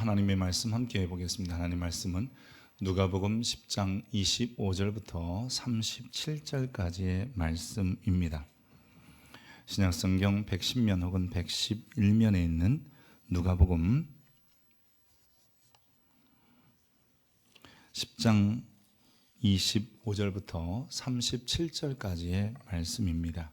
하나님의 말씀 함께 해보겠습니다. 하나님의 말씀은 누가복음 10장 25절부터 37절까지의 말씀입니다. 신약성경 110면 혹은 111면에 있는 누가복음 10장 25절부터 37절까지의 말씀입니다.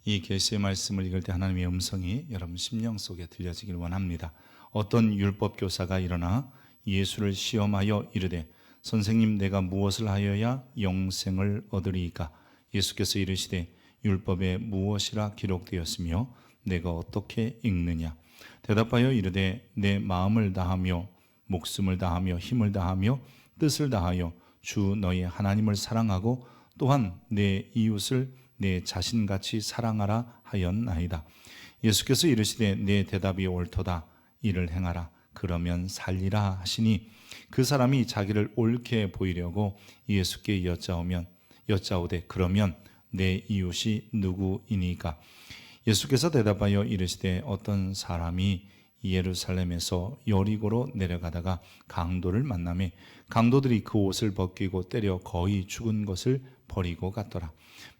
이 계시의 말씀을 읽을 때 하나님의 음성이 여러분 심령 속에 들려지길 원합니다. 어떤 율법 교사가 일어나 예수를 시험하여 이르되 선생님, 내가 무엇을 하여야 영생을 얻으리이까? 예수께서 이르시되 율법에 무엇이라 기록되었으며 내가 어떻게 읽느냐? 대답하여 이르되 내 마음을 다하며 목숨을 다하며 힘을 다하며 뜻을 다하여 주 너희 하나님을 사랑하고 또한 내 이웃을 내 자신같이 사랑하라 하였나이다. 예수께서 이르시되 내 대답이 옳도다. 이를 행하라. 그러면 살리라 하시니 그 사람이 자기를 옳게 보이려고 예수께 여짜오되 그러면 내 이웃이 누구이니까? 예수께서 대답하여 이르시되 어떤 사람이 예루살렘에서 여리고로 내려가다가 강도를 만나매 강도들이 그 옷을 벗기고 때려 거의 죽은 것을 버리고 갔더라.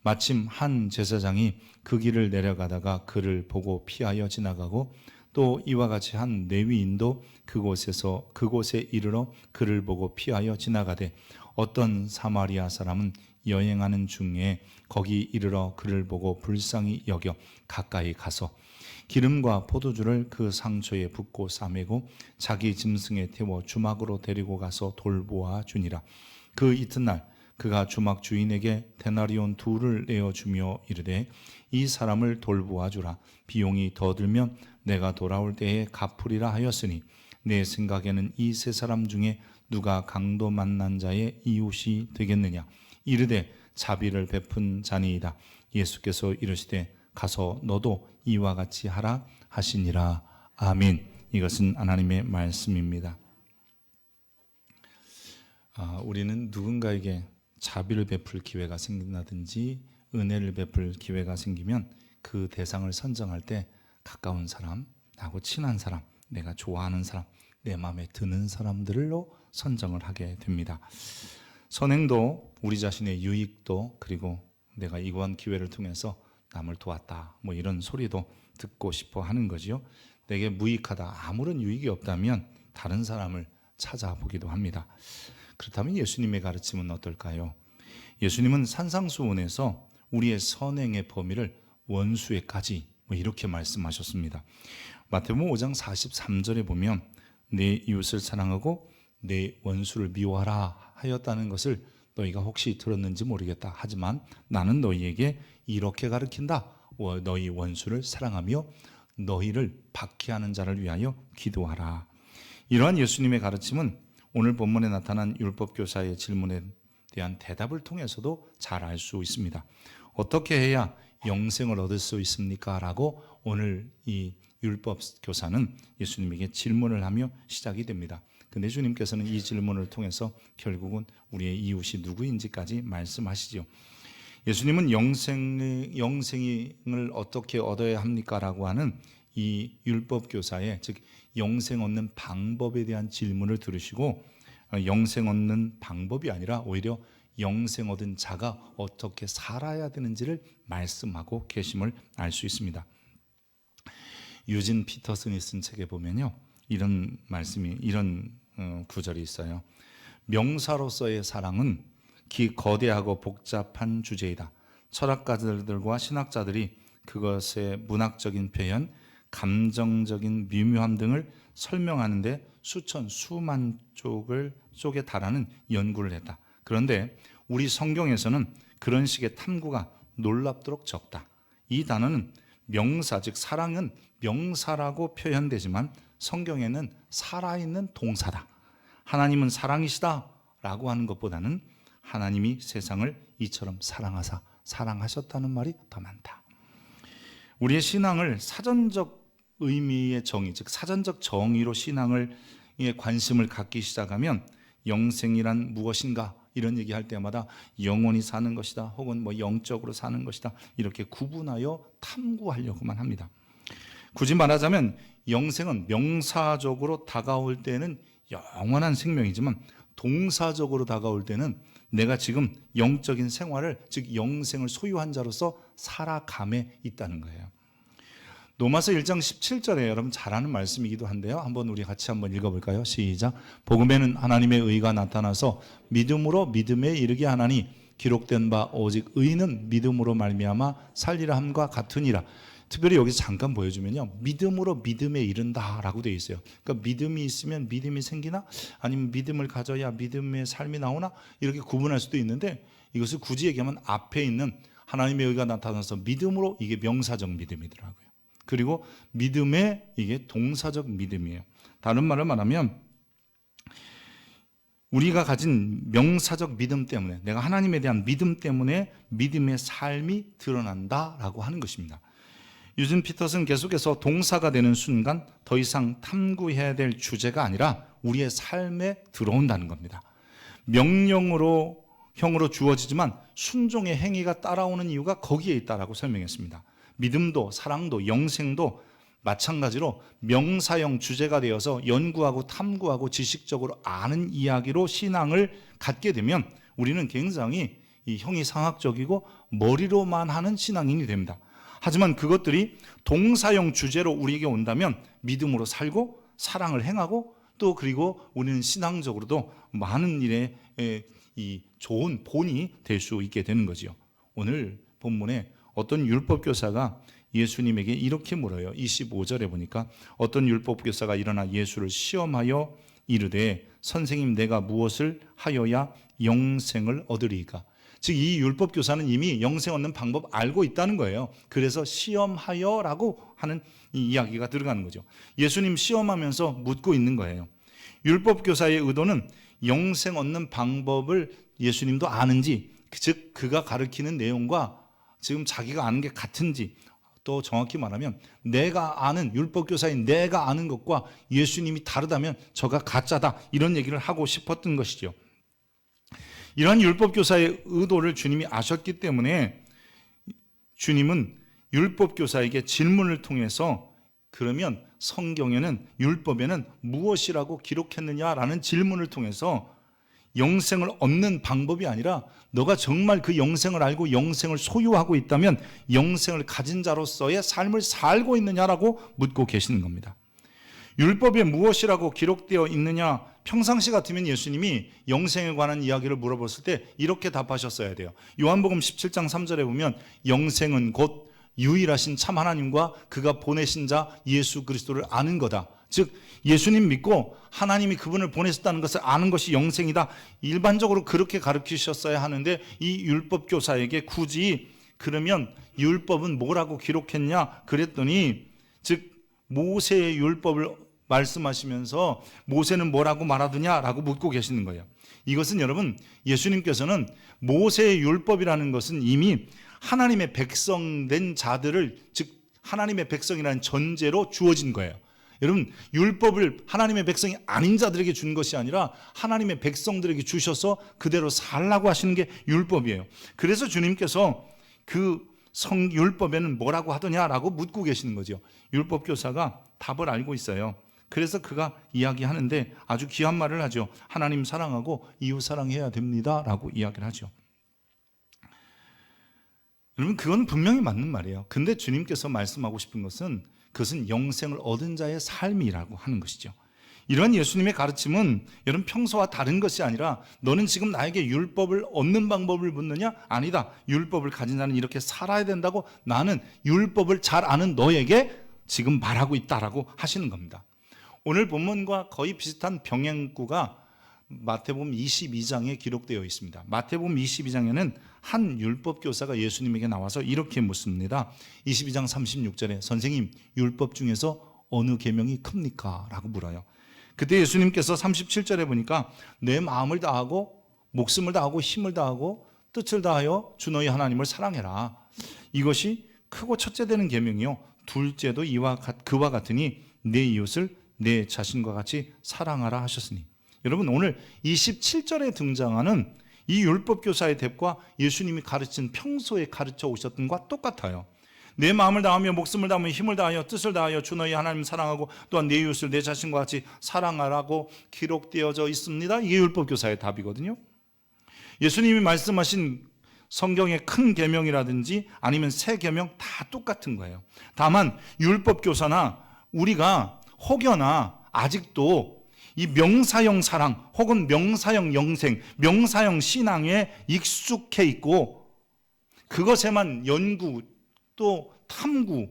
마침 한 제사장이 그 길을 내려가다가 그를 보고 피하여 지나가고 또 이와 같이 한 레위인도 그곳에 이르러 그를 보고 피하여 지나가되 어떤 사마리아 사람은 여행하는 중에 거기 이르러 그를 보고 불쌍히 여겨 가까이 가서 기름과 포도주를 그 상처에 붓고 싸매고 자기 짐승에 태워 주막으로 데리고 가서 돌보아 주니라. 그 이튿날 그가 주막 주인에게 데나리온 2를 내어주며 이르되 이 사람을 돌보아 주라. 비용이 더 들면 내가 돌아올 때에 갚으리라 하였으니 내 생각에는 이 세 사람 중에 누가 강도 만난 자의 이웃이 되겠느냐? 이르되 자비를 베푼 자니이다. 예수께서 이르시되 가서 너도 이와 같이 하라 하시니라. 아멘. 이것은 하나님의 말씀입니다. 우리는 누군가에게 자비를 베풀 기회가 생긴다든지 은혜를 베풀 기회가 생기면 그 대상을 선정할 때 가까운 사람, 나하고 친한 사람, 내가 좋아하는 사람, 내 마음에 드는 사람들로 선정을 하게 됩니다. 선행도 우리 자신의 유익도 그리고 내가 이러한 기회를 통해서 남을 도왔다 이런 소리도 듣고 싶어 하는 거지요. 내게 무익하다, 아무런 유익이 없다면 다른 사람을 찾아보기도 합니다. 그렇다면 예수님의 가르침은 어떨까요? 예수님은 산상수훈에서 우리의 선행의 범위를 원수에까지 이렇게 말씀하셨습니다. 마태복음 5장 43절에 보면 내 이웃을 사랑하고 내 원수를 미워하라 하였다는 것을 너희가 혹시 들었는지 모르겠다. 하지만 나는 너희에게 이렇게 가르친다. 너희 원수를 사랑하며 너희를 박해하는 자를 위하여 기도하라. 이러한 예수님의 가르침은 오늘 본문에 나타난 율법교사의 질문에 대한 대답을 통해서도 잘 알 수 있습니다. 어떻게 해야 영생을 얻을 수 있습니까? 라고 오늘 이 율법교사는 예수님에게 질문을 하며 시작이 됩니다. 근데 주님께서는 이 질문을 통해서 결국은 우리의 이웃이 누구인지까지 말씀하시죠. 예수님은 영생을 어떻게 얻어야 합니까? 라고 하는 이 율법교사의 즉 영생 얻는 방법에 대한 질문을 들으시고 영생 얻는 방법이 아니라 오히려 영생 얻은 자가 어떻게 살아야 되는지를 말씀하고 계심을 알 수 있습니다. 유진 피터슨이 쓴 책에 보면요, 이런 구절이 있어요. 명사로서의 사랑은 거대하고 복잡한 주제이다. 철학가들과 신학자들이 그것의 문학적인 표현, 감정적인 미묘함 등을 설명하는데 수만 쪽에 달하는 연구를 했다. 그런데 우리 성경에서는 그런 식의 탐구가 놀랍도록 적다. 이 단어는 명사, 즉 사랑은 명사라고 표현되지만 성경에는 살아있는 동사다. 하나님은 사랑이시다 라고 하는 것보다는 하나님이 세상을 이처럼 사랑하셨다는 말이 더 많다. 우리의 신앙을 사전적 의미의 정의, 즉 사전적 정의로 신앙에 관심을 갖기 시작하면 영생이란 무엇인가 이런 얘기할 때마다 영원히 사는 것이다 혹은 영적으로 사는 것이다 이렇게 구분하여 탐구하려고만 합니다. 굳이 말하자면 영생은 명사적으로 다가올 때는 영원한 생명이지만 동사적으로 다가올 때는 내가 지금 영적인 생활을, 즉 영생을 소유한 자로서 살아감에 있다는 거예요. 로마서 1장 17절에 여러분 잘 아는 말씀이기도 한데요, 한번 우리 같이 한번 읽어볼까요? 시작. 복음에는 하나님의 의가 나타나서 믿음으로 믿음에 이르게 하나니 기록된 바 오직 의는 믿음으로 말미암아 살리라 함과 같으니라. 특별히 여기서 잠깐 보여주면요, 믿음으로 믿음에 이른다라고 되어 있어요. 그러니까 믿음이 있으면 믿음이 생기나, 아니면 믿음을 가져야 믿음의 삶이 나오나, 이렇게 구분할 수도 있는데, 이것을 굳이 얘기하면 앞에 있는 하나님의 의가 나타나서 믿음으로, 이게 명사적 믿음이더라고요. 그리고 믿음에, 이게 동사적 믿음이에요. 다른 말을 말하면 우리가 가진 명사적 믿음 때문에, 내가 하나님에 대한 믿음 때문에 믿음의 삶이 드러난다라고 하는 것입니다. 유진 피터슨 계속해서 동사가 되는 순간 더 이상 탐구해야 될 주제가 아니라 우리의 삶에 들어온다는 겁니다. 명령으로 형으로 주어지지만 순종의 행위가 따라오는 이유가 거기에 있다라고 설명했습니다. 믿음도 사랑도 영생도 마찬가지로 명사형 주제가 되어서 연구하고 탐구하고 지식적으로 아는 이야기로 신앙을 갖게 되면 우리는 굉장히 이 형이상학적이고 머리로만 하는 신앙인이 됩니다. 하지만 그것들이 동사형 주제로 우리에게 온다면 믿음으로 살고 사랑을 행하고, 또 그리고 우리는 신앙적으로도 많은 일에 이 좋은 본이 될 수 있게 되는 거죠. 오늘 본문에 어떤 율법교사가 예수님에게 이렇게 물어요. 25절에 보니까 어떤 율법교사가 일어나 예수를 시험하여 이르되 선생님, 내가 무엇을 하여야 영생을 얻으리이까? 즉 이 율법교사는 이미 영생 얻는 방법 알고 있다는 거예요. 그래서 시험하여라고 하는 이 이야기가 들어가는 거죠. 예수님 시험하면서 묻고 있는 거예요. 율법교사의 의도는 영생 얻는 방법을 예수님도 아는지, 즉 그가 가르치는 내용과 지금 자기가 아는 게 같은지, 또 정확히 말하면 내가 아는, 율법교사인 내가 아는 것과 예수님이 다르다면 저가 가짜다, 이런 얘기를 하고 싶었던 것이죠. 이러한 율법교사의 의도를 주님이 아셨기 때문에 주님은 율법교사에게 질문을 통해서 그러면 성경에는, 율법에는 무엇이라고 기록했느냐라는 질문을 통해서 영생을 얻는 방법이 아니라 너가 정말 그 영생을 알고 영생을 소유하고 있다면 영생을 가진 자로서의 삶을 살고 있느냐라고 묻고 계시는 겁니다. 율법에 무엇이라고 기록되어 있느냐, 평상시 같으면 예수님이 영생에 관한 이야기를 물어봤을 때 이렇게 답하셨어야 돼요. 요한복음 17장 3절에 보면 영생은 곧 유일하신 참 하나님과 그가 보내신 자 예수 그리스도를 아는 거다. 즉 예수님 믿고 하나님이 그분을 보내셨다는 것을 아는 것이 영생이다. 일반적으로 그렇게 가르치셨어야 하는데 이 율법교사에게 굳이 그러면 율법은 뭐라고 기록했냐 그랬더니, 즉 모세의 율법을 말씀하시면서 모세는 뭐라고 말하더냐라고 묻고 계시는 거예요. 이것은 여러분, 예수님께서는 모세의 율법이라는 것은 이미 하나님의 백성된 자들을, 즉 하나님의 백성이라는 전제로 주어진 거예요. 여러분, 율법을 하나님의 백성이 아닌 자들에게 준 것이 아니라 하나님의 백성들에게 주셔서 그대로 살라고 하시는 게 율법이에요. 그래서 주님께서 그 율법에는 뭐라고 하더냐라고 묻고 계시는 거죠. 율법교사가 답을 알고 있어요. 그래서 그가 이야기하는데 아주 귀한 말을 하죠. 하나님 사랑하고 이웃 사랑해야 됩니다 라고 이야기를 하죠. 여러분, 그건 분명히 맞는 말이에요. 근데 주님께서 말씀하고 싶은 것은 그것은 영생을 얻은 자의 삶이라고 하는 것이죠. 이런 예수님의 가르침은 여러분 평소와 다른 것이 아니라 너는 지금 나에게 율법을 얻는 방법을 묻느냐? 아니다. 율법을 가진 자는 이렇게 살아야 된다고 나는 율법을 잘 아는 너에게 지금 말하고 있다라고 하시는 겁니다. 오늘 본문과 거의 비슷한 병행구가 마태복음 22장에 기록되어 있습니다. 마태복음 22장에는 한 율법교사가 예수님에게 나와서 이렇게 묻습니다. 22장 36절에 선생님, 율법 중에서 어느 계명이 큽니까? 라고 물어요. 그때 예수님께서 37절에 보니까 내 마음을 다하고 목숨을 다하고 힘을 다하고 뜻을 다하여 주 너희 하나님을 사랑해라. 이것이 크고 첫째 되는 계명이요. 둘째도 그와 같으니 내 이웃을 내 자신과 같이 사랑하라 하셨으니. 여러분, 오늘 27절에 등장하는 이 율법교사의 답과 예수님이 가르친 평소에 가르쳐 오셨던 것과 똑같아요. 내 마음을 다하며 목숨을 다하며 힘을 다하여 뜻을 다하여 주 너희 하나님 사랑하고 또한 내 이웃을 내 자신과 같이 사랑하라고 기록되어져 있습니다. 이게 율법교사의 답이거든요. 예수님이 말씀하신 성경의 큰 계명이라든지 아니면 새 계명 다 똑같은 거예요. 다만 율법교사나 우리가 혹여나 아직도 이 명사형 사랑 혹은 명사형 영생, 명사형 신앙에 익숙해 있고 그것에만 연구 또 탐구,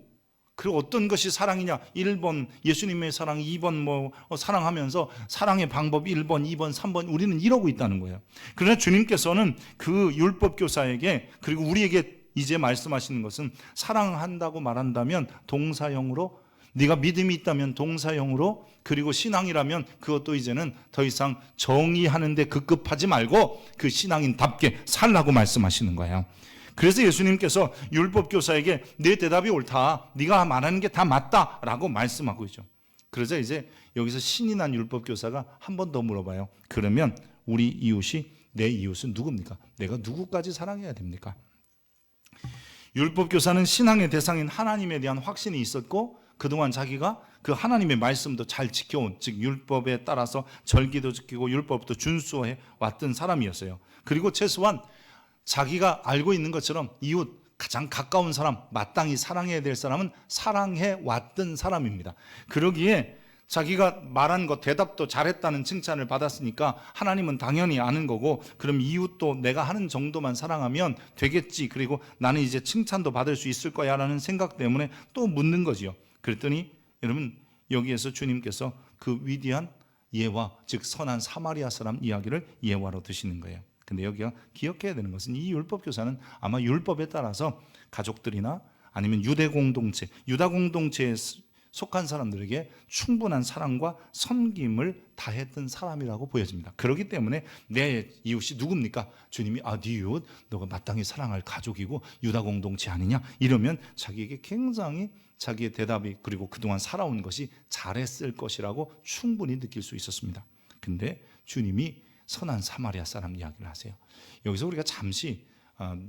그리고 어떤 것이 사랑이냐 1번 예수님의 사랑, 2번 사랑하면서 사랑의 방법 1번, 2번, 3번 우리는 이러고 있다는 거예요. 그러나 주님께서는 그 율법교사에게 그리고 우리에게 이제 말씀하시는 것은 사랑한다고 말한다면 동사형으로, 네가 믿음이 있다면 동사형으로, 그리고 신앙이라면 그것도 이제는 더 이상 정의하는데 급급하지 말고 그 신앙인답게 살라고 말씀하시는 거예요. 그래서 예수님께서 율법교사에게 내 대답이 옳다, 네가 말하는 게 다 맞다라고 말씀하고 있죠. 그러자 이제 여기서 신이 난 율법교사가 한 번 더 물어봐요. 그러면 우리 이웃이, 내 이웃은 누굽니까? 내가 누구까지 사랑해야 됩니까? 율법교사는 신앙의 대상인 하나님에 대한 확신이 있었고 그동안 자기가 그 하나님의 말씀도 잘 지켜온, 즉 율법에 따라서 절기도 지키고 율법도 준수해 왔던 사람이었어요. 그리고 최소한 자기가 알고 있는 것처럼 이웃, 가장 가까운 사람, 마땅히 사랑해야 될 사람은 사랑해 왔던 사람입니다. 그러기에 자기가 말한 것, 대답도 잘했다는 칭찬을 받았으니까 하나님은 당연히 아는 거고, 그럼 이웃도 내가 하는 정도만 사랑하면 되겠지, 그리고 나는 이제 칭찬도 받을 수 있을 거야 라는 생각 때문에 또 묻는 거지요. 그랬더니 여러분, 여기에서 주님께서 그 위대한 예화, 즉 선한 사마리아 사람 이야기를 예화로 드시는 거예요. 근데 여기가 기억해야 되는 것은 이 율법교사는 아마 율법에 따라서 가족들이나 아니면 유대 공동체, 유다 공동체에 속한 사람들에게 충분한 사랑과 섬김을 다했던 사람이라고 보여집니다. 그렇기 때문에 내 이웃이 누굽니까? 주님이 네 이웃 너가 마땅히 사랑할 가족이고 유다 공동체 아니냐? 이러면 자기에게 굉장히 자기의 대답이 그리고 그동안 살아온 것이 잘했을 것이라고 충분히 느낄 수 있었습니다. 근데 주님이 선한 사마리아 사람 이야기를 하세요. 여기서 우리가 잠시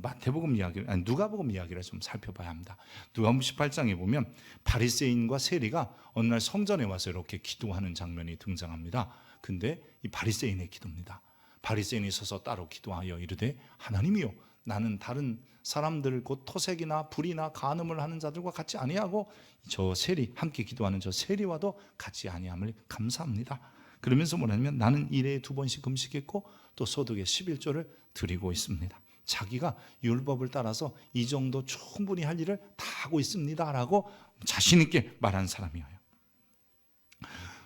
마태복음 이야기를, 아니 누가복음 이야기를 좀 살펴봐야 합니다. 누가복음 18장에 보면 바리새인과 세리가 어느 날 성전에 와서 이렇게 기도하는 장면이 등장합니다. 근데 이 바리새인의 기도입니다. 바리새인이 서서 따로 기도하여 이르되 하나님이요, 나는 다른 사람들 곧 토색이나 불이나 간음을 하는 자들과 같이 아니하고 저 세리, 함께 기도하는 저 세리와도 같이 아니함을 감사합니다. 그러면서 뭐냐면 나는 일에 2번씩 금식했고 또 소득의 11조를 드리고 있습니다. 자기가 율법을 따라서 이 정도 충분히 할 일을 다 하고 있습니다 라고 자신 있게 말한 사람이에요.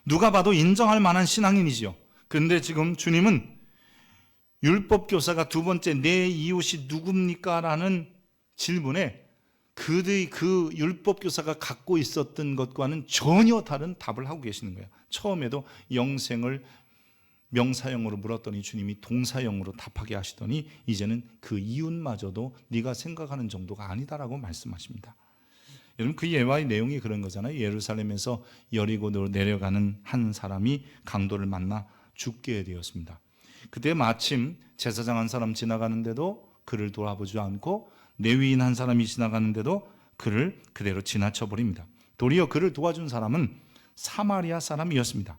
누가 봐도 인정할 만한 신앙인이지요. 그런데 지금 주님은 율법교사가 두 번째 내 이웃이 누굽니까? 라는 질문에 그들이 그 율법교사가 갖고 있었던 것과는 전혀 다른 답을 하고 계시는 거예요. 처음에도 영생을 명사형으로 물었더니 주님이 동사형으로 답하게 하시더니 이제는 그 이웃마저도 네가 생각하는 정도가 아니다라고 말씀하십니다. 여러분, 그 예화의 내용이 그런 거잖아요. 예루살렘에서 여리고로 내려가는 한 사람이 강도를 만나 죽게 되었습니다. 그때 마침 제사장 한 사람 지나가는데도 그를 돌아보지 않고 레위인 한 사람이 지나가는데도 그를 그대로 지나쳐버립니다. 도리어 그를 도와준 사람은 사마리아 사람이었습니다.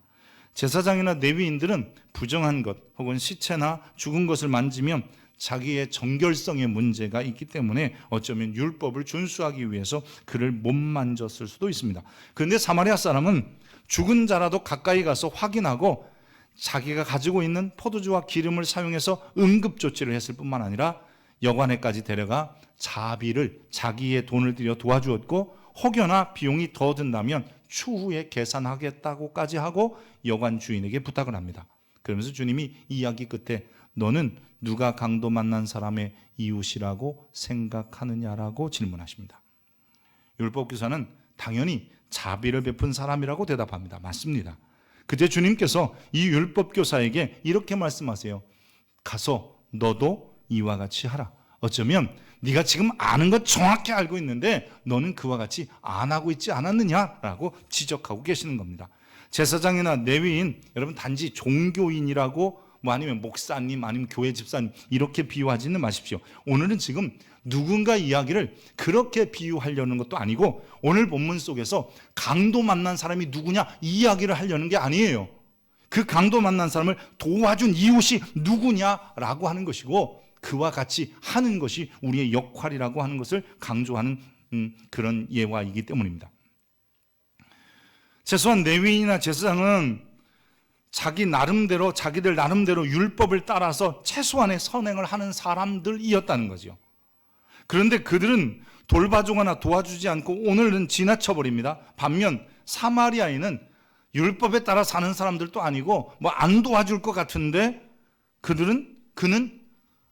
제사장이나 레위인들은 부정한 것 혹은 시체나 죽은 것을 만지면 자기의 정결성의 문제가 있기 때문에 어쩌면 율법을 준수하기 위해서 그를 못 만졌을 수도 있습니다. 그런데 사마리아 사람은 죽은 자라도 가까이 가서 확인하고 자기가 가지고 있는 포도주와 기름을 사용해서 응급조치를 했을 뿐만 아니라 여관에까지 데려가 자비를, 자기의 돈을 들여 도와주었고 혹여나 비용이 더 든다면 추후에 계산하겠다고까지 하고 여관 주인에게 부탁을 합니다. 그러면서 주님이 이야기 끝에 너는 누가 강도 만난 사람의 이웃이라고 생각하느냐라고 질문하십니다. 율법교사는 당연히 자비를 베푼 사람이라고 대답합니다. 맞습니다. 그때 주님께서 이 율법교사에게 이렇게 말씀하세요. 가서 너도 이와 같이 하라. 어쩌면 네가 지금 아는 것 정확히 알고 있는데 너는 그와 같이 안 하고 있지 않았느냐라고 지적하고 계시는 겁니다. 제사장이나 레위인, 여러분 단지 종교인이라고 뭐 아니면 목사님 아니면 교회 집사님 이렇게 비유하지는 마십시오. 오늘은 지금 누군가 이야기를 그렇게 비유하려는 것도 아니고 오늘 본문 속에서 강도 만난 사람이 누구냐 이 이야기를 하려는 게 아니에요. 그 강도 만난 사람을 도와준 이웃이 누구냐라고 하는 것이고 그와 같이 하는 것이 우리의 역할이라고 하는 것을 강조하는 그런 예화이기 때문입니다. 최소한 레위인이나 제사장은 자기들 나름대로 율법을 따라서 최소한의 선행을 하는 사람들이었다는 거죠. 그런데 그들은 돌봐주거나 도와주지 않고 오늘은 지나쳐버립니다. 반면 사마리아인은 율법에 따라 사는 사람들도 아니고 뭐 안 도와줄 것 같은데 그는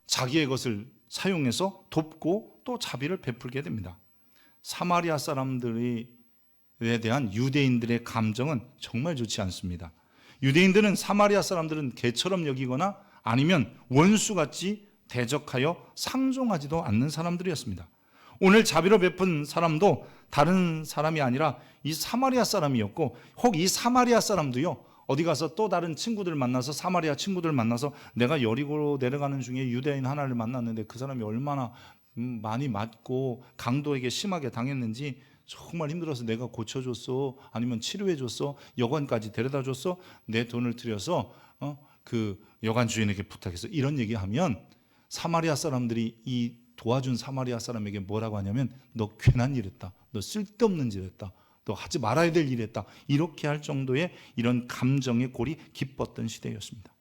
자기의 것을 사용해서 돕고 또 자비를 베풀게 됩니다. 사마리아 사람들에 대한 유대인들의 감정은 정말 좋지 않습니다. 유대인들은 사마리아 사람들은 개처럼 여기거나 아니면 원수같이 대적하여 상종하지도 않는 사람들이었습니다. 오늘 자비로 베푼 사람도 다른 사람이 아니라 이 사마리아 사람이었고 혹 이 사마리아 사람도요 어디 가서 또 다른 친구들 만나서 사마리아 친구들 만나서 내가 여리고로 내려가는 중에 유대인 하나를 만났는데 그 사람이 얼마나 많이 맞고 강도에게 심하게 당했는지 정말 힘들어서 내가 고쳐줬어 아니면 치료해줬어 여관까지 데려다줬어 내 돈을 들여서 그 여관 주인에게 부탁해서 이런 얘기하면 사마리아 사람들이 이 도와준 사마리아 사람에게 뭐라고 하냐면 너 괜한 일 했다 너 쓸데없는 일 했다 너 하지 말아야 될 일 했다 이렇게 할 정도의 이런 감정의 골이 깊었던 시대였습니다.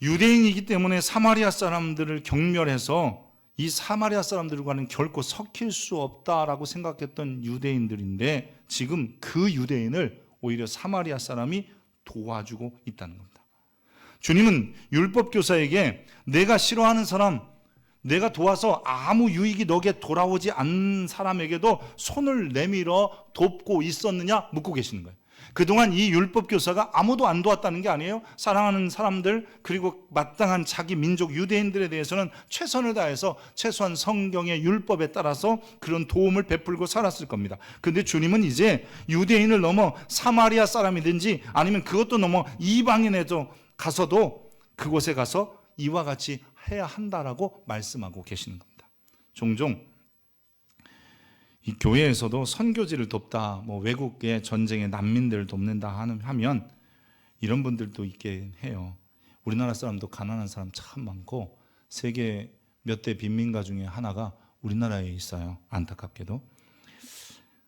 유대인이기 때문에 사마리아 사람들을 경멸해서 이 사마리아 사람들과는 결코 섞일 수 없다라고 생각했던 유대인들인데 지금 그 유대인을 오히려 사마리아 사람이 도와주고 있다는 겁니다. 주님은 율법교사에게 내가 싫어하는 사람, 내가 도와서 아무 유익이 너에게 돌아오지 않는 사람에게도 손을 내밀어 돕고 있었느냐 묻고 계시는 거예요. 그동안 이 율법교사가 아무도 안 도왔다는 게 아니에요. 사랑하는 사람들 그리고 마땅한 자기 민족 유대인들에 대해서는 최선을 다해서 최소한 성경의 율법에 따라서 그런 도움을 베풀고 살았을 겁니다. 그런데 주님은 이제 유대인을 넘어 사마리아 사람이든지 아니면 그것도 넘어 이방인에도 가서도 그곳에 가서 이와 같이 해야 한다라고 말씀하고 계시는 겁니다. 종종 이 교회에서도 선교지를 돕다, 뭐 외국의 전쟁의 난민들을 돕는다 하면 이런 분들도 있게 해요. 우리나라 사람도 가난한 사람 참 많고 세계 몇 대 빈민가 중에 하나가 우리나라에 있어요. 안타깝게도.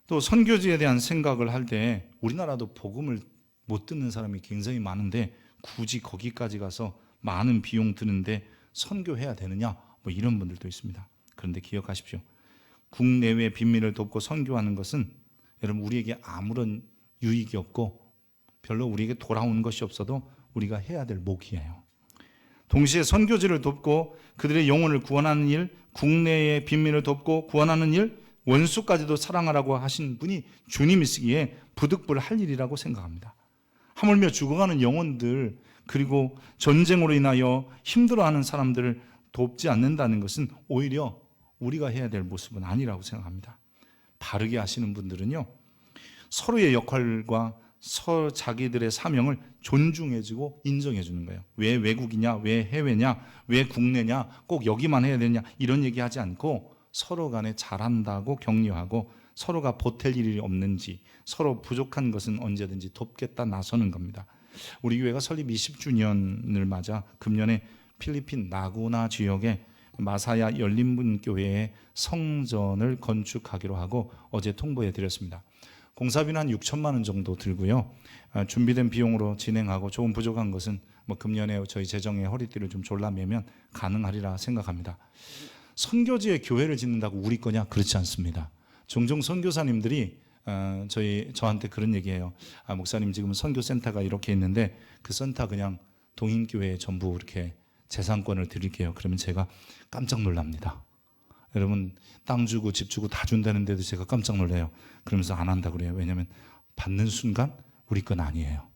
또 선교지에 대한 생각을 할 때 우리나라도 복음을 못 듣는 사람이 굉장히 많은데 굳이 거기까지 가서 많은 비용 드는데 선교해야 되느냐 뭐 이런 분들도 있습니다. 그런데 기억하십시오. 국내외 빈민을 돕고 선교하는 것은 여러분 우리에게 아무런 유익이 없고 별로 우리에게 돌아오는 것이 없어도 우리가 해야 될 목이에요. 동시에 선교지를 돕고 그들의 영혼을 구원하는 일, 국내의 빈민을 돕고 구원하는 일, 원수까지도 사랑하라고 하신 분이 주님이시기에 부득불할 일이라고 생각합니다. 하물며 죽어가는 영혼들 그리고 전쟁으로 인하여 힘들어하는 사람들을 돕지 않는다는 것은 오히려 우리가 해야 될 모습은 아니라고 생각합니다. 바르게 하시는 분들은요 서로의 역할과 자기들의 사명을 존중해주고 인정해주는 거예요. 왜 외국이냐, 왜 해외냐, 왜 국내냐, 꼭 여기만 해야 되냐 이런 얘기하지 않고 서로 간에 잘한다고 격려하고 서로가 보탤 일이 없는지 서로 부족한 것은 언제든지 돕겠다 나서는 겁니다. 우리 교회가 설립 20주년을 맞아 금년에 필리핀 나구나 지역에 마사야 열린문교회의 성전을 건축하기로 하고 어제 통보해 드렸습니다. 공사비는 한 6천만 원 정도 들고요. 준비된 비용으로 진행하고 조금 부족한 것은 뭐 금년에 저희 재정의 허리띠를 좀 졸라매면 가능하리라 생각합니다. 선교지에 교회를 짓는다고 우리 거냐? 그렇지 않습니다. 종종 선교사님들이 저한테 그런 얘기해요. 목사님 지금 선교센터가 이렇게 있는데 그 센터 그냥 동인교회에 전부 이렇게 재산권을 드릴게요. 그러면 제가 깜짝 놀랍니다. 여러분 땅 주고 집 주고 다 준다는데도 제가 깜짝 놀래요. 그러면서 안 한다 그래요. 왜냐하면 받는 순간 우리 건 아니에요.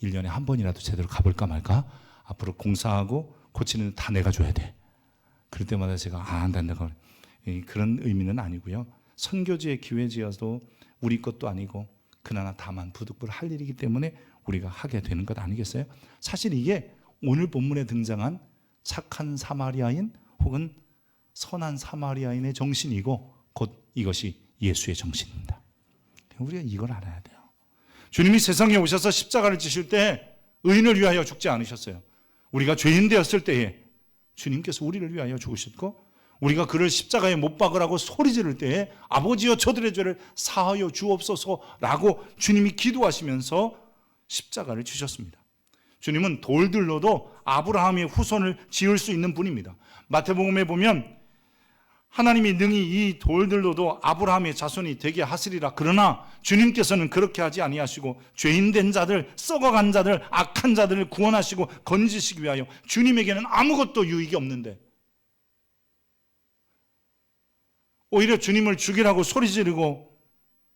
1년에 한 번이라도 제대로 가볼까 말까? 앞으로 공사하고 고치는 다 내가 줘야 돼. 그럴 때마다 제가 안 한다고 그런 의미는 아니고요. 선교지에 기회 지어도 우리 것도 아니고 그러나 다만 부득불 할 일이기 때문에 우리가 하게 되는 것 아니겠어요? 사실 이게 오늘 본문에 등장한 착한 사마리아인 혹은 선한 사마리아인의 정신이고 곧 이것이 예수의 정신입니다. 우리가 이걸 알아야 돼요. 주님이 세상에 오셔서 십자가를 지실 때 의인을 위하여 죽지 않으셨어요. 우리가 죄인 되었을 때에 주님께서 우리를 위하여 죽으셨고, 우리가 그를 십자가에 못 박으라고 소리 지를 때에 아버지여 저들의 죄를 사하여 주옵소서라고 주님이 기도하시면서 십자가를 지셨습니다. 주님은 돌들로도 아브라함의 후손을 지을 수 있는 분입니다. 마태복음에 보면 하나님이 능히 이 돌들로도 아브라함의 자손이 되게 하시리라. 그러나 주님께서는 그렇게 하지 아니하시고 죄인된 자들, 썩어간 자들, 악한 자들을 구원하시고 건지시기 위하여 주님에게는 아무것도 유익이 없는데 오히려 주님을 죽이라고 소리 지르고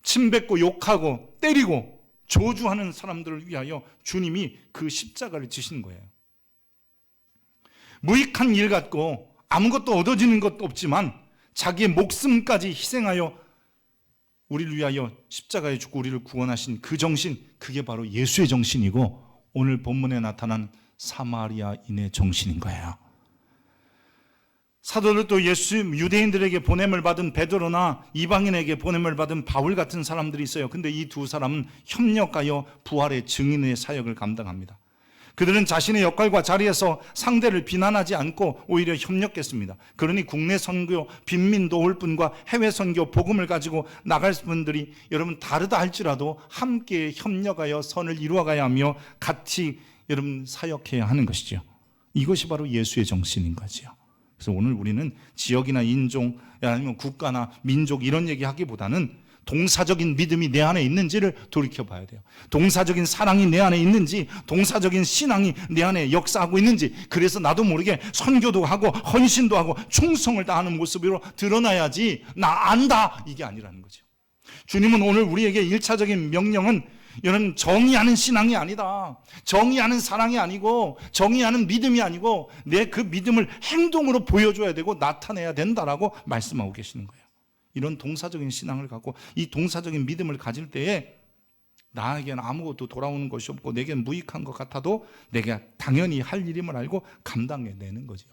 침뱉고 욕하고 때리고 저주하는 사람들을 위하여 주님이 그 십자가를 지신 거예요. 무익한 일 같고 아무것도 얻어지는 것도 없지만 자기의 목숨까지 희생하여 우리를 위하여 십자가에 죽고 우리를 구원하신 그 정신, 그게 바로 예수의 정신이고 오늘 본문에 나타난 사마리아인의 정신인 거예요. 사도들도 유대인들에게 보냄을 받은 베드로나 이방인에게 보냄을 받은 바울 같은 사람들이 있어요. 근데 이 두 사람은 협력하여 부활의 증인의 사역을 감당합니다. 그들은 자신의 역할과 자리에서 상대를 비난하지 않고 오히려 협력했습니다. 그러니 국내 선교, 빈민 도울 분과 해외 선교, 복음을 가지고 나갈 분들이 여러분 다르다 할지라도 함께 협력하여 선을 이루어가야 하며 같이 여러분 사역해야 하는 것이죠. 이것이 바로 예수의 정신인 거죠. 그래서 오늘 우리는 지역이나 인종 아니면 국가나 민족 이런 얘기하기보다는 동사적인 믿음이 내 안에 있는지를 돌이켜봐야 돼요. 동사적인 사랑이 내 안에 있는지, 동사적인 신앙이 내 안에 역사하고 있는지, 그래서 나도 모르게 선교도 하고 헌신도 하고 충성을 다하는 모습으로 드러나야지 나 안다 이게 아니라는 거죠. 주님은 오늘 우리에게 1차적인 명령은 여러분 정의하는 신앙이 아니다. 정의하는 사랑이 아니고 정의하는 믿음이 아니고 내 그 믿음을 행동으로 보여줘야 되고 나타내야 된다라고 말씀하고 계시는 거예요. 이런 동사적인 신앙을 갖고 이 동사적인 믿음을 가질 때에 나에게는 아무것도 돌아오는 것이 없고 내게는 무익한 것 같아도 내가 당연히 할 일임을 알고 감당해내는 거죠.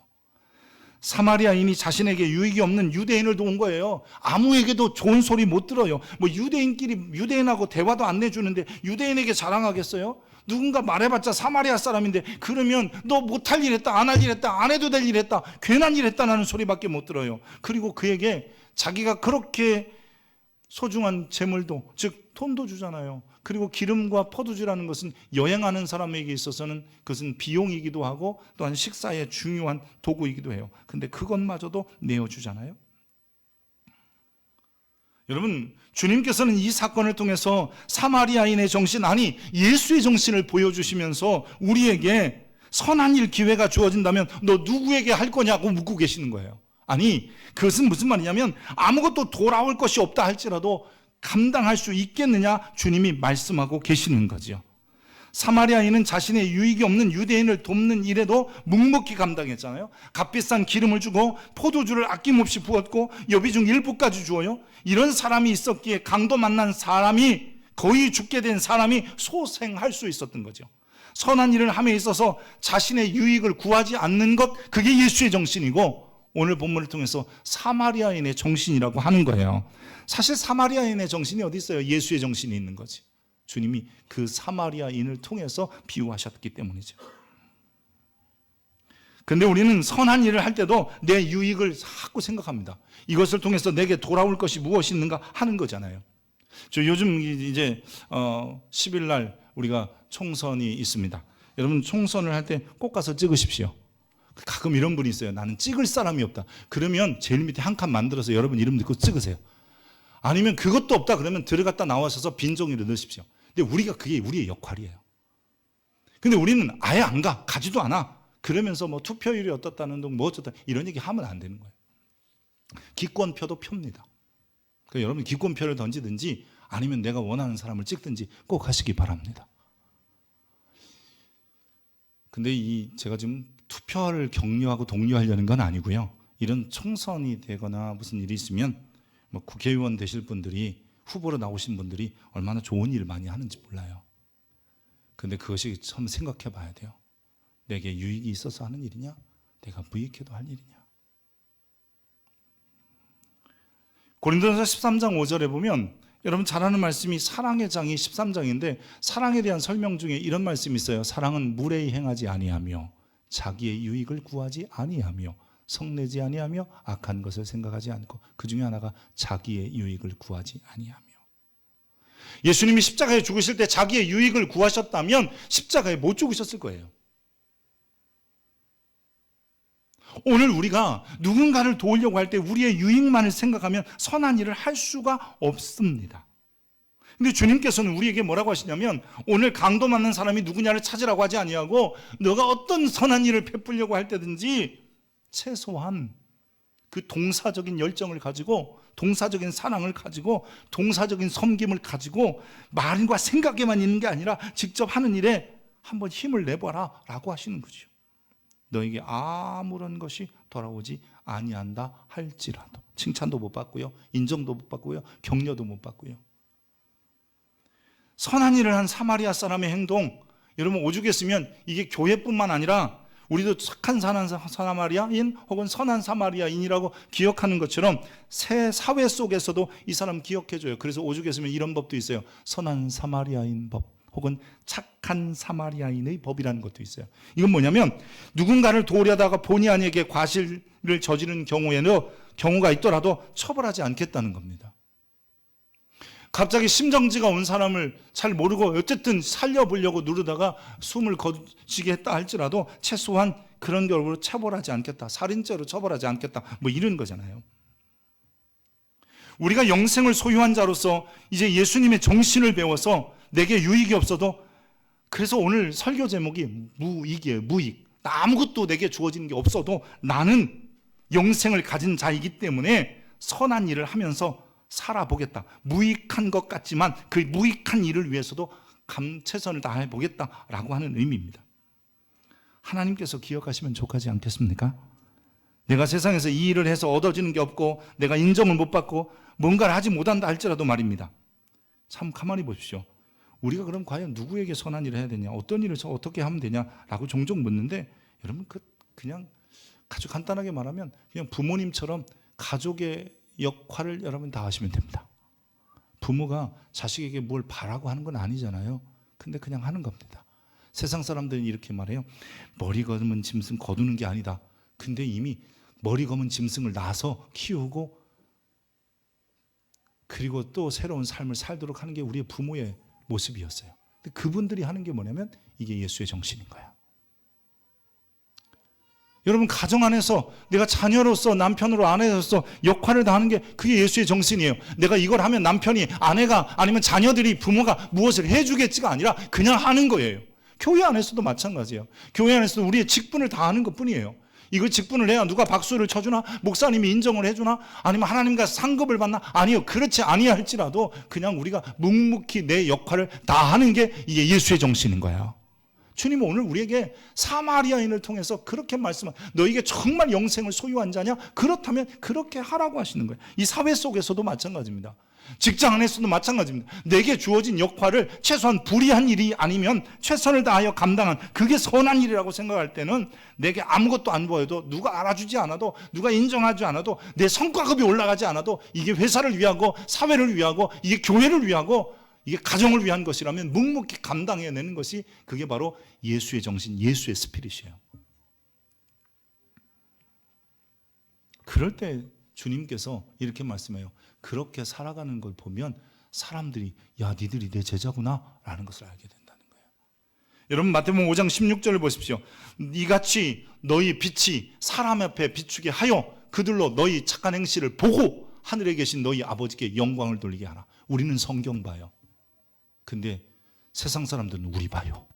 사마리아인이 자신에게 유익이 없는 유대인을 도운 거예요. 아무에게도 좋은 소리 못 들어요. 뭐 유대인끼리 유대인하고 대화도 안 내주는데 유대인에게 자랑하겠어요? 누군가 말해봤자 사마리아 사람인데 그러면 너 못할 일 했다, 안 할 일 했다, 안 해도 될 일 했다, 괜한 일 했다는 소리밖에 못 들어요. 그리고 그에게 자기가 그렇게 소중한 재물도, 즉 돈도 주잖아요. 그리고 기름과 포도주라는 것은 여행하는 사람에게 있어서는 그것은 비용이기도 하고 또한 식사의 중요한 도구이기도 해요. 근데 그것마저도 내어주잖아요. 여러분, 주님께서는 이 사건을 통해서 사마리아인의 정신, 아니 예수의 정신을 보여주시면서 우리에게 선한 일 기회가 주어진다면 너 누구에게 할 거냐고 묻고 계시는 거예요. 아니 그것은 무슨 말이냐면 아무것도 돌아올 것이 없다 할지라도 감당할 수 있겠느냐 주님이 말씀하고 계시는 거죠. 사마리아인은 자신의 유익이 없는 유대인을 돕는 일에도 묵묵히 감당했잖아요. 값비싼 기름을 주고 포도주를 아낌없이 부었고 여비중 일부까지 주어요. 이런 사람이 있었기에 강도 만난 사람이 거의 죽게 된 사람이 소생할 수 있었던 거죠. 선한 일을 함에 있어서 자신의 유익을 구하지 않는 것, 그게 예수의 정신이고 오늘 본문을 통해서 사마리아인의 정신이라고 하는 거예요. 사실 사마리아인의 정신이 어디 있어요? 예수의 정신이 있는 거지. 주님이 그 사마리아인을 통해서 비유하셨기 때문이죠. 그런데 우리는 선한 일을 할 때도 내 유익을 자꾸 생각합니다. 이것을 통해서 내게 돌아올 것이 무엇이 있는가 하는 거잖아요. 저 요즘 이제 10일 날 우리가 총선이 있습니다. 여러분 총선을 할 때 꼭 가서 찍으십시오. 가끔 이런 분이 있어요. 나는 찍을 사람이 없다. 그러면 제일 밑에 한 칸 만들어서 여러분 이름 넣고 찍으세요. 아니면 그것도 없다 그러면 들어갔다 나와셔서 빈 종이를 넣으십시오. 근데 우리가 그게 우리의 역할이에요. 근데 우리는 아예 안 가. 가지도 않아. 그러면서 뭐 투표율이 어떻다는 둥 뭐 어쩌다 이런 얘기 하면 안 되는 거예요. 기권표도 표입니다. 그러니까 여러분 기권표를 던지든지 아니면 내가 원하는 사람을 찍든지 꼭 하시기 바랍니다. 근데 제가 지금 투표를 격려하고 독려하려는 건 아니고요. 이런 총선이 되거나 무슨 일이 있으면 뭐 국회의원 되실 분들이 후보로 나오신 분들이 얼마나 좋은 일을 많이 하는지 몰라요. 근데 그것이 처음 생각해 봐야 돼요. 내게 유익이 있어서 하는 일이냐? 내가 무익해도 할 일이냐? 고린도전서 13장 5절에 보면 여러분 잘 아는 말씀이 사랑의 장이 13장인데 사랑에 대한 설명 중에 이런 말씀이 있어요. 사랑은 무례히 행하지 아니하며 자기의 유익을 구하지 아니하며 성내지 아니하며 악한 것을 생각하지 않고 그 중에 하나가 자기의 유익을 구하지 아니하며. 예수님이 십자가에 죽으실 때 자기의 유익을 구하셨다면 십자가에 못 죽으셨을 거예요. 오늘 우리가 누군가를 도우려고 할 때 우리의 유익만을 생각하면 선한 일을 할 수가 없습니다. 근데 주님께서는 우리에게 뭐라고 하시냐면 오늘 강도 맞는 사람이 누구냐를 찾으라고 하지 아니하고 너가 어떤 선한 일을 베풀려고 할 때든지 최소한 그 동사적인 열정을 가지고 동사적인 사랑을 가지고 동사적인 섬김을 가지고 말과 생각에만 있는 게 아니라 직접 하는 일에 한번 힘을 내봐라 라고 하시는 거죠. 너에게 아무런 것이 돌아오지 아니한다 할지라도. 칭찬도 못 받고요, 인정도 못 받고요, 격려도 못 받고요. 선한 일을 한 사마리아 사람의 행동, 여러분 오죽했으면 이게 교회뿐만 아니라 우리도 착한 선한 사마리아인 혹은 선한 사마리아인이라고 기억하는 것처럼 새 사회 속에서도 이 사람 기억해줘요. 그래서 오죽했으면 이런 법도 있어요. 선한 사마리아인 법 혹은 착한 사마리아인의 법이라는 것도 있어요. 이건 뭐냐면 누군가를 도우려다가 본의 아니게 과실을 저지른 경우가 있더라도 처벌하지 않겠다는 겁니다. 갑자기 심정지가 온 사람을 잘 모르고 어쨌든 살려보려고 누르다가 숨을 거두게 했다 할지라도 최소한 그런 결과로 처벌하지 않겠다, 살인죄로 처벌하지 않겠다, 뭐 이런 거잖아요. 우리가 영생을 소유한 자로서 이제 예수님의 정신을 배워서 내게 유익이 없어도, 그래서 오늘 설교 제목이 무익이에요. 무익. 아무것도 내게 주어지는 게 없어도 나는 영생을 가진 자이기 때문에 선한 일을 하면서 살아보겠다. 무익한 것 같지만 그 무익한 일을 위해서도 최선을 다해보겠다라고 하는 의미입니다. 하나님께서 기억하시면 좋겠지 않겠습니까? 내가 세상에서 이 일을 해서 얻어지는 게 없고 내가 인정을 못 받고 뭔가를 하지 못한다 할지라도 말입니다. 참 가만히 보십시오. 우리가 그럼 과연 누구에게 선한 일을 해야 되냐, 어떤 일을 어떻게 하면 되냐라고 종종 묻는데, 여러분 그냥 아주 간단하게 말하면 그냥 부모님처럼 가족의 역할을 여러분 다 하시면 됩니다. 부모가 자식에게 뭘 바라고 하는 건 아니잖아요. 근데 그냥 하는 겁니다. 세상 사람들은 이렇게 말해요. 머리 검은 짐승 거두는 게 아니다. 근데 이미 머리 검은 짐승을 낳아서 키우고 그리고 또 새로운 삶을 살도록 하는 게 우리의 부모의 모습이었어요. 근데 그분들이 하는 게 뭐냐면 이게 예수의 정신인 거야. 여러분 가정 안에서 내가 자녀로서 남편으로 아내로서 역할을 다하는 게 그게 예수의 정신이에요. 내가 이걸 하면 남편이, 아내가, 아니면 자녀들이, 부모가 무엇을 해주겠지가 아니라 그냥 하는 거예요. 교회 안에서도 마찬가지예요. 교회 안에서도 우리의 직분을 다하는 것뿐이에요. 이걸 직분을 해야 누가 박수를 쳐주나, 목사님이 인정을 해주나, 아니면 하나님과 상급을 받나? 아니요, 그렇지 아니할지라도 그냥 우리가 묵묵히 내 역할을 다하는 게 이게 예수의 정신인 거예요. 주님은 오늘 우리에게 사마리아인을 통해서 그렇게 너에게 정말 영생을 소유한 자냐? 그렇다면 그렇게 하라고 하시는 거예요. 이 사회 속에서도 마찬가지입니다. 직장 안에서도 마찬가지입니다. 내게 주어진 역할을 최소한 불의한 일이 아니면 최선을 다하여 감당한, 그게 선한 일이라고 생각할 때는 내게 아무것도 안 보여도, 누가 알아주지 않아도, 누가 인정하지 않아도, 내 성과급이 올라가지 않아도, 이게 회사를 위하고 사회를 위하고 이게 교회를 위하고 이게 가정을 위한 것이라면 묵묵히 감당해내는 것이, 그게 바로 예수의 정신, 예수의 스피릿이에요. 그럴 때 주님께서 이렇게 말씀해요. 그렇게 살아가는 걸 보면 사람들이 야, 니들이 내 제자구나 라는 것을 알게 된다는 거예요. 여러분 마태복음 5장 16절을 보십시오. 이같이 너희 빛이 사람 앞에 비추게 하여 그들로 너희 착한 행실을 보고 하늘에 계신 너희 아버지께 영광을 돌리게 하라. 우리는 성경 봐요. 근데 세상 사람들은 우리 봐요.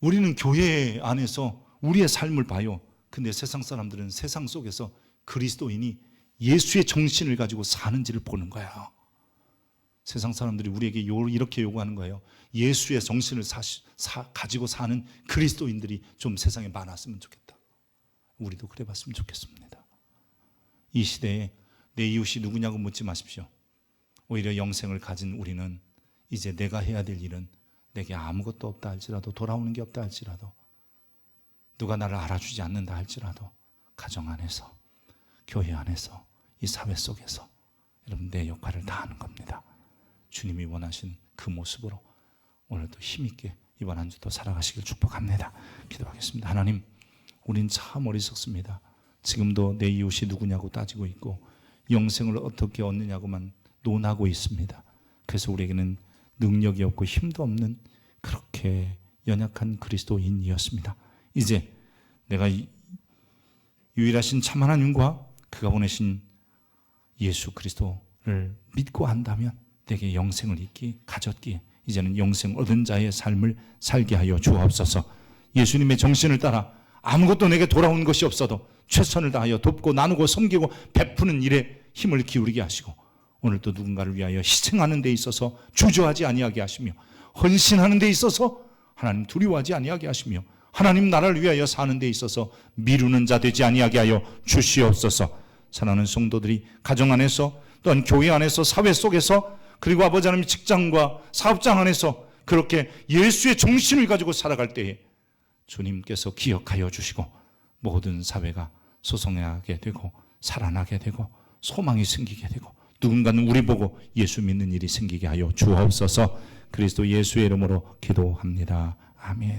우리는 교회 안에서 우리의 삶을 봐요. 근데 세상 사람들은 세상 속에서 그리스도인이 예수의 정신을 가지고 사는지를 보는 거야. 세상 사람들이 우리에게 이렇게 요구하는 거예요. 예수의 정신을 가지고 사는 그리스도인들이 좀 세상에 많았으면 좋겠다. 우리도 그래 봤으면 좋겠습니다. 이 시대에 내 이웃이 누구냐고 묻지 마십시오. 오히려 영생을 가진 우리는 이제 내가 해야 될 일은 내게 아무것도 없다 할지라도, 돌아오는 게 없다 할지라도, 누가 나를 알아주지 않는다 할지라도 가정 안에서, 교회 안에서, 이 사회 속에서 여러분 내 역할을 다하는 겁니다. 주님이 원하신 그 모습으로 오늘도 힘있게 이번 한 주도 살아가시길 축복합니다. 기도하겠습니다. 하나님, 우린 참 어리석습니다. 지금도 내 이웃이 누구냐고 따지고 있고 영생을 어떻게 얻느냐고만 논하고 있습니다. 그래서 우리에게는 능력이 없고 힘도 없는 그렇게 연약한 그리스도인이었습니다. 이제 내가 유일하신 참 하나님과 그가 보내신 예수 그리스도를 믿고 한다면 내게 영생을 잊기, 가졌기에 이제는 영생 얻은 자의 삶을 살게 하여 주옵소서. 예수님의 정신을 따라 아무것도 내게 돌아온 것이 없어도 최선을 다하여 돕고 나누고 섬기고 베푸는 일에 힘을 기울이게 하시고, 오늘도 누군가를 위하여 희생하는 데 있어서 주저하지 아니하게 하시며, 헌신하는 데 있어서 하나님 두려워하지 아니하게 하시며, 하나님 나라를 위하여 사는 데 있어서 미루는 자 되지 아니하게 하여 주시옵소서. 사랑하는 성도들이 가정 안에서, 또한 교회 안에서, 사회 속에서, 그리고 아버지 하나님의 직장과 사업장 안에서 그렇게 예수의 정신을 가지고 살아갈 때에 주님께서 기억하여 주시고 모든 사회가 소송하게 되고 살아나게 되고 소망이 생기게 되고 누군가는 우리 보고 예수 믿는 일이 생기게 하여 주옵소서. 그리스도 예수의 이름으로 기도합니다. 아멘.